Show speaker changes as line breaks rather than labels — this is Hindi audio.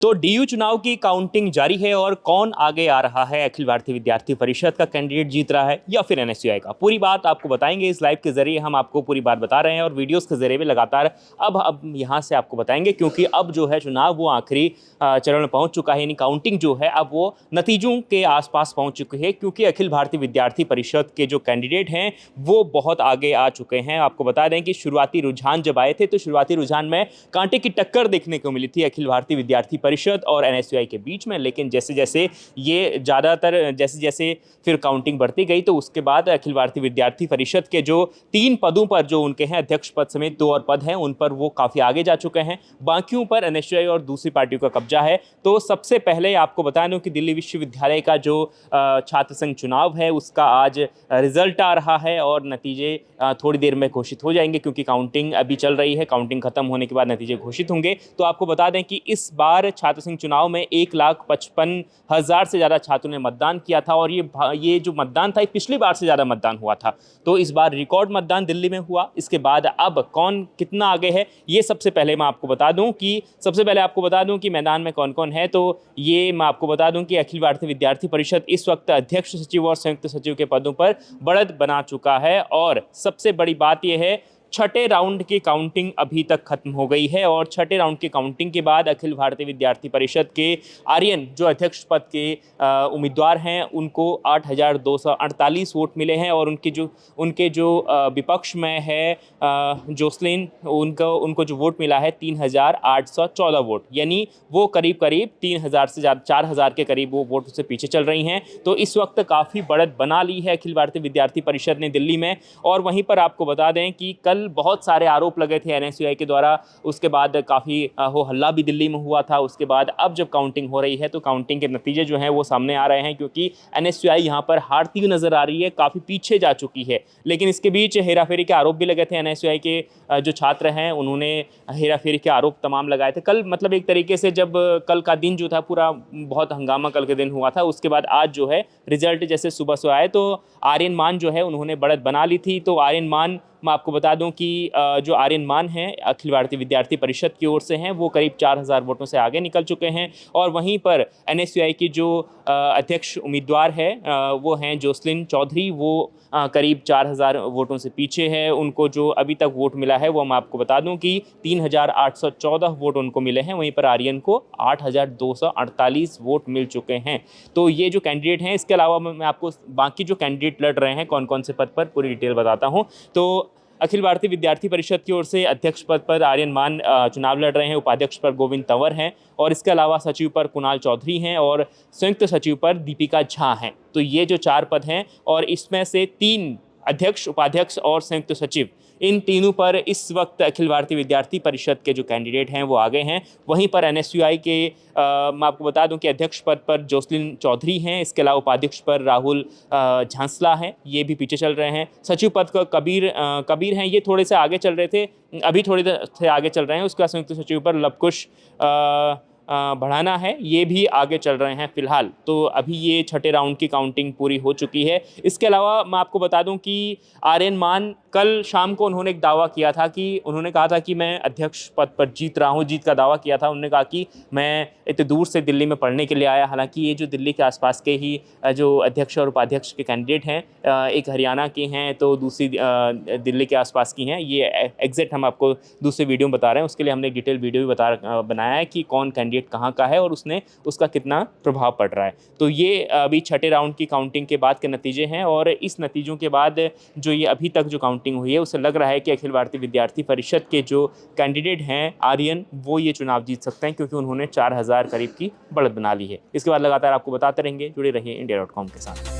तो डीयू चुनाव की काउंटिंग जारी है और कौन आगे आ रहा है, अखिल भारतीय विद्यार्थी परिषद का कैंडिडेट जीत रहा है या फिर एनएसयूआई का, पूरी बात आपको बताएंगे। इस लाइव के जरिए हम आपको पूरी बात बता रहे हैं और वीडियोस के जरिए भी लगातार अब यहाँ से आपको बताएंगे, क्योंकि अब जो है चुनाव वो आखिरी चरण में पहुंच चुका है। यानी काउंटिंग जो है अब वो नतीजों के आसपास पहुंच चुकी है, क्योंकि अखिल भारतीय विद्यार्थी परिषद के जो कैंडिडेट हैं वो बहुत आगे आ चुके हैं। आपको बता दें कि शुरुआती रुझान जब आए थे तो शुरुआती रुझान में कांटे की टक्कर देखने को मिली थी अखिल भारतीय विद्यार्थी परिषद और एनएसयूआई के बीच में, लेकिन जैसे जैसे फिर काउंटिंग बढ़ती गई तो उसके बाद अखिल भारतीय विद्यार्थी परिषद के जो 3 पदों पर जो उनके हैं, अध्यक्ष पद समेत 2 और पद हैं, उन पर वो काफ़ी आगे जा चुके हैं। बाकियों पर एनएसयूआई और दूसरी पार्टियों का कब्जा है। तो सबसे पहले आपको बता दूं कि दिल्ली विश्वविद्यालय का जो छात्र संघ चुनाव है उसका आज रिजल्ट आ रहा है और नतीजे थोड़ी देर में घोषित हो जाएंगे, क्योंकि काउंटिंग अभी चल रही है। काउंटिंग खत्म होने के बाद नतीजे घोषित होंगे। तो आपको बता दें कि इस बार छात्र संघ चुनाव में 1,55,000 से ज़्यादा छात्रों ने मतदान किया था और ये जो मतदान था, पिछली बार से ज़्यादा मतदान हुआ था। तो इस बार रिकॉर्ड मतदान दिल्ली में हुआ। इसके बाद अब कौन कितना आगे है, ये सबसे पहले मैं आपको बता दूं कि मैदान में कौन कौन है। तो ये मैं आपको बता दूं कि अखिल भारतीय विद्यार्थी परिषद इस वक्त अध्यक्ष सचिव और संयुक्त सचिव के पदों पर बढ़त बना चुका है। और सबसे बड़ी बात यह है, छठे राउंड की काउंटिंग अभी तक खत्म हो गई है और छठे राउंड की काउंटिंग के बाद अखिल भारतीय विद्यार्थी परिषद के आर्यन जो अध्यक्ष पद के उम्मीदवार हैं उनको 8,248 वोट मिले हैं और उनके जो विपक्ष में है जोसलिन, उनको जो वोट मिला है 3,814 वोट, यानी वो करीब 3,000 से ज़्यादा 4,000 के करीब वो वोट उससे पीछे चल रही हैं। तो इस वक्त काफ़ी बढ़त बना ली है अखिल भारतीय विद्यार्थी परिषद ने दिल्ली में। और वहीं पर आपको बता दें कि कल बहुत सारे आरोप लगे थे एनएसयूआई के द्वारा, उसके बाद काफ़ी हो हल्ला भी दिल्ली में हुआ था। उसके बाद अब जब काउंटिंग हो रही है तो काउंटिंग के नतीजे जो हैं वो सामने आ रहे हैं, क्योंकि एनएसयूआई यहाँ पर हारती हुई नजर आ रही है, काफ़ी पीछे जा चुकी है। लेकिन इसके बीच हेराफेरी के आरोप भी लगे थे। एनएसयूआई के जो छात्र हैं उन्होंने हेराफेरी के आरोप तमाम लगाए थे कल। मतलब एक तरीके से जब कल का दिन जो था पूरा बहुत हंगामा कल के दिन हुआ था। उसके बाद आज जो है रिजल्ट जैसे सुबह से आए तो आर्यन मान जो है उन्होंने बढ़त बना ली थी। तो आर्यन मान, मैं आपको बता दूं कि जो आर्यन मान हैं अखिल भारतीय विद्यार्थी परिषद की ओर से हैं, वो करीब 4,000 वोटों से आगे निकल चुके हैं। और वहीं पर एनएसयूआई की जो अध्यक्ष उम्मीदवार है वो हैं जोसलिन चौधरी, वो करीब 4,000 वोटों से पीछे है। उनको जो अभी तक वोट मिला है वो मैं आपको बता दूं कि 3,814 वोट उनको मिले हैं। वहीं पर आर्यन को 8,248 वोट मिल चुके हैं। तो ये जो कैंडिडेट हैं, इसके अलावा मैं आपको बाकी जो कैंडिडेट लड़ रहे हैं कौन कौन से पद पर पूरी डिटेल बताता हूँ। तो अखिल भारतीय विद्यार्थी परिषद की ओर से अध्यक्ष पद पर आर्यन मान चुनाव लड़ रहे हैं। उपाध्यक्ष पर गोविंद तंवर हैं और इसके अलावा सचिव पर कुणाल चौधरी हैं और संयुक्त सचिव पर दीपिका झा हैं। तो ये जो 4 पद हैं और इसमें से 3 अध्यक्ष, उपाध्यक्ष और संयुक्त सचिव, इन तीनों पर इस वक्त अखिल भारतीय विद्यार्थी परिषद के जो कैंडिडेट हैं वो आगे हैं। वहीं पर एनएसयूआई के मैं आपको बता दूं कि अध्यक्ष पद पर जोसलिन चौधरी हैं। इसके अलावा उपाध्यक्ष पर राहुल झांसला हैं, ये भी पीछे चल रहे हैं। सचिव पद का कबीर हैं, ये थोड़े से आगे चल रहे थे, अभी थोड़े से आगे चल रहे हैं। उसके बाद संयुक्त सचिव पर लवकुश बढ़ाना है, ये भी आगे चल रहे हैं फिलहाल। तो अभी ये छठे राउंड की काउंटिंग पूरी हो चुकी है। इसके अलावा मैं आपको बता दूं कि आर्यन मान कल शाम को उन्होंने एक दावा किया था कि उन्होंने कहा था कि मैं अध्यक्ष पद पर जीत रहा हूं, जीत का दावा किया था। उन्होंने कहा कि मैं इतने दूर से दिल्ली में पढ़ने के लिए आया। हालांकि ये जो दिल्ली के आसपास के ही जो अध्यक्ष और उपाध्यक्ष के कैंडिडेट हैं, एक हरियाणा के हैं तो दूसरी दिल्ली के आसपास की हैं। ये एग्जैक्ट हम आपको दूसरे वीडियो में बता रहे हैं, उसके लिए हमने एक डिटेल वीडियो भी बनाया है कि कौन कैंडिडेट कहाँ का है और उसका कितना प्रभाव पड़ रहा है। तो ये अभी छठे राउंड की काउंटिंग के बाद के नतीजे हैं और इस नतीजों के बाद जो ये अभी तक जो काउंटिंग हुई है उससे लग रहा है कि अखिल भारतीय विद्यार्थी परिषद के जो कैंडिडेट हैं आर्यन, वो ये चुनाव जीत सकते हैं, क्योंकि उन्होंने 4,000 करीब की बढ़त बना ली है। इसके बाद लगातार आपको बताते रहेंगे, जुड़े रहिए इंडिया.com के साथ।